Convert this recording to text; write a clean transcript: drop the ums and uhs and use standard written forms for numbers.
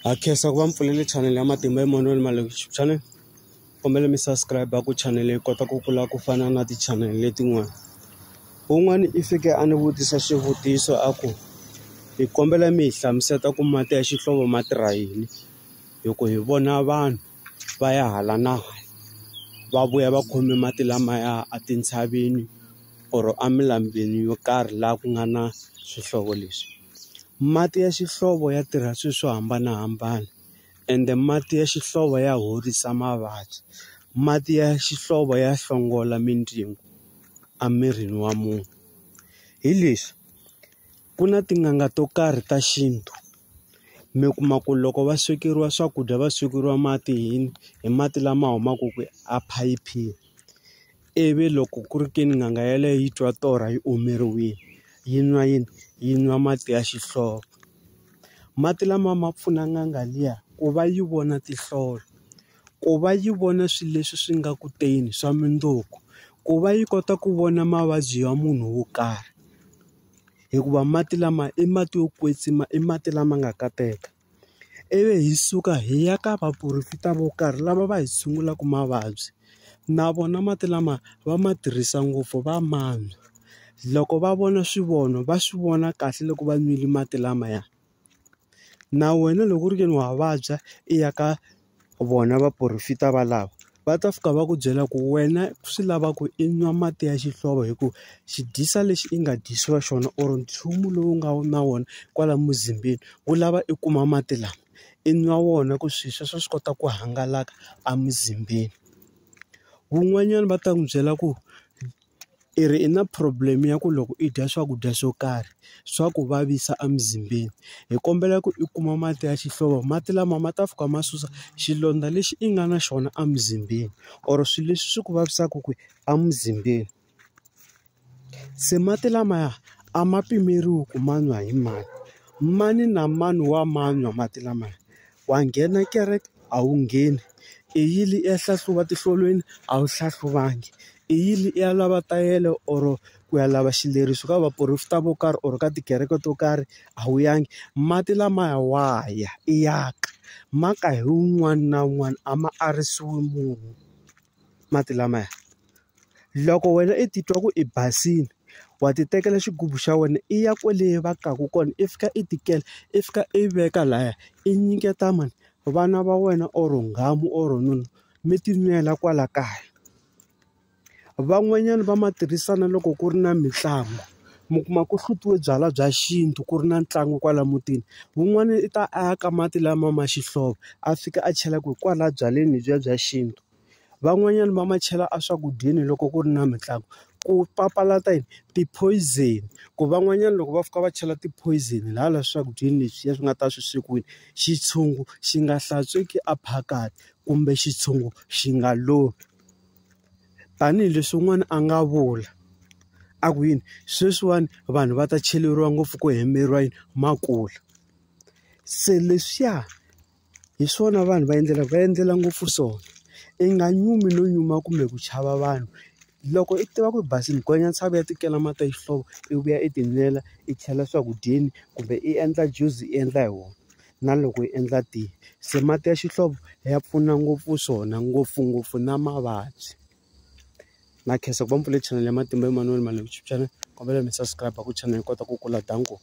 Akhensa ku va mpfulele channel ya Matimba Emmanuel Maleko YouTube channel. Kombela mi subscribe ku channel yi kota ku kula ku fana na ti-channel letin'wana. Un'wana i fike a ni vutisa xivutiso a ku hi kombela mi hi hlamuseta ku mati ya xihlovo ma tirha yini. Hikuva hi vona vanhu va ya hala na hala va vuya va khome mati lamaya a tintshaveni or amilambeni yo karhi laha ku nga na swihlovo leswi. Mati ya xihlovo ya tirha swilo swo hambanahambana ende mati ya xihlovo ya horisa mavabyi. Mati ya xihlovo ya hlongola mindyangu emirini wa munhu. Hi leswi ku na tin'anga to karhi ta xintu mi kuma ku loko va swekeriwa swakudya va swekeriwa mati hi mati lama humaka ku ephayipini. Ivi loko ku ri ke ni n'anga yaleyo yi twa torha yi omeriwile yi nwa yini yi nwa mati ya xihlovo. Mati lama ma pfuna n'anga liya ku va yi vona tinhlolo, ku va yi vona swilo leswi swi nga ku teni swa mindzuku, ku va yi kota ku vona mavabyi ya munhu wo karhi. Hikuva mati lama i mati yo kwetsima, i mati lama nga kateka. Ivi hi suka hi ya ka vaporofita vo karhi lava va hi tshungulaka mavabyi. Na vona mati lama va ma tirhisa ngopfu va ma nwa. Loko va vona swivono va swi vona kahle loko va nwile mati lamaya. Na wena loko ri ke ni wa vabya i ya ka vona vaporofita valava va ta fika va ku byela ku wena swi lava ku i nwa mati ya xihlovo hikuva xidyisa lexi i nga dyisiwa xona or nchumu lowu nga na wona kwala muzimbeni wu lava i kuma mati lama i nwa wona ku swilo sweswo swi kota ku hangalaka emuzimbeni. Wun'wanyana va ta n'wi byela ku i ri i na problem ya ku loko i dya swakudya swo karhi swa ku vavisa emuzimbeni. Hi kombela ku i kuma mati ya xihlovo, mati lama ma ta fika ma susa xilondza lexi i nga na xona emuzimbeni or swilo leswi swi ku vavisaka ku emuzimbeni. Se mati lamaya a ma pimeriwi ku ma nwa hi mani. Mani na mani wa ma nwa mati lamaya. Wa nghena kereke a wu ngheni, i yile i ya hlahluva tinhlolweni a wu hlahluvangi, i yile i ya lava tayele or ku ya lava xileriso ka vaporofita vo karhi or ka tikereke to karhi a wu yangi. Mati lamaya wa ya i yaka maka hi wun'wana na wun'wana a ma arisiwi munhu mati lamaya. Loko wena i titwa ku i basile wa ti tekela xigubu xa wena i ya kwale va kaku kona i fika i tikela i fika i veka laya i nyiketa mani vana va wena or nghamu or nuna mi ti nwela kwala kaya. Van'wanyana va ma tirhisana loko ku ri na mitlangu mi kuma ku hlutiwe byalwa bya xintu ku ri na ntlangu kwala mutini. Wun'wana i ta aka mati lama ma xihlovo a fika a chela ku kwala byaleni bya xintu. Van'wanyana va ma chela eswakudyeni loko ku ri na mitlangu ku papalata yini ti-poison. Ku van'wanyana loko va fika va chela ti-poison hala swakudyeni leswiya swi nga ta swi swekiwile xitshungu xi nga hlantsweki ephakani kumbe xitshungu xi nga lovi. Tanihileswi un'wana a nga vula a ku yini sweswiwani vanhu va ta cheleriwa ngopfu ku hemeriwa yini makula. Se leswiya hi swona vanhu va endlela ngopfu swona. I nga nyumi no nyuma kumbe ku chava vanhu. Loko i tiva ku i basile gonya ntshava ya tikela mati ya xihlovo i vuya i tinwela i chela swakudyeni kumbe i endla juice i endla hi wona na loko i endla tiya. Se mati ya xihlovo ya pfuna ngopfu swona ngopfungopfu na mavabyi. Na khensa ku va mpfulele channel ya Matimba Emmanuel Maleko YouTube channel. Kombela mi subscribe ku channel yi kota ku kula danko.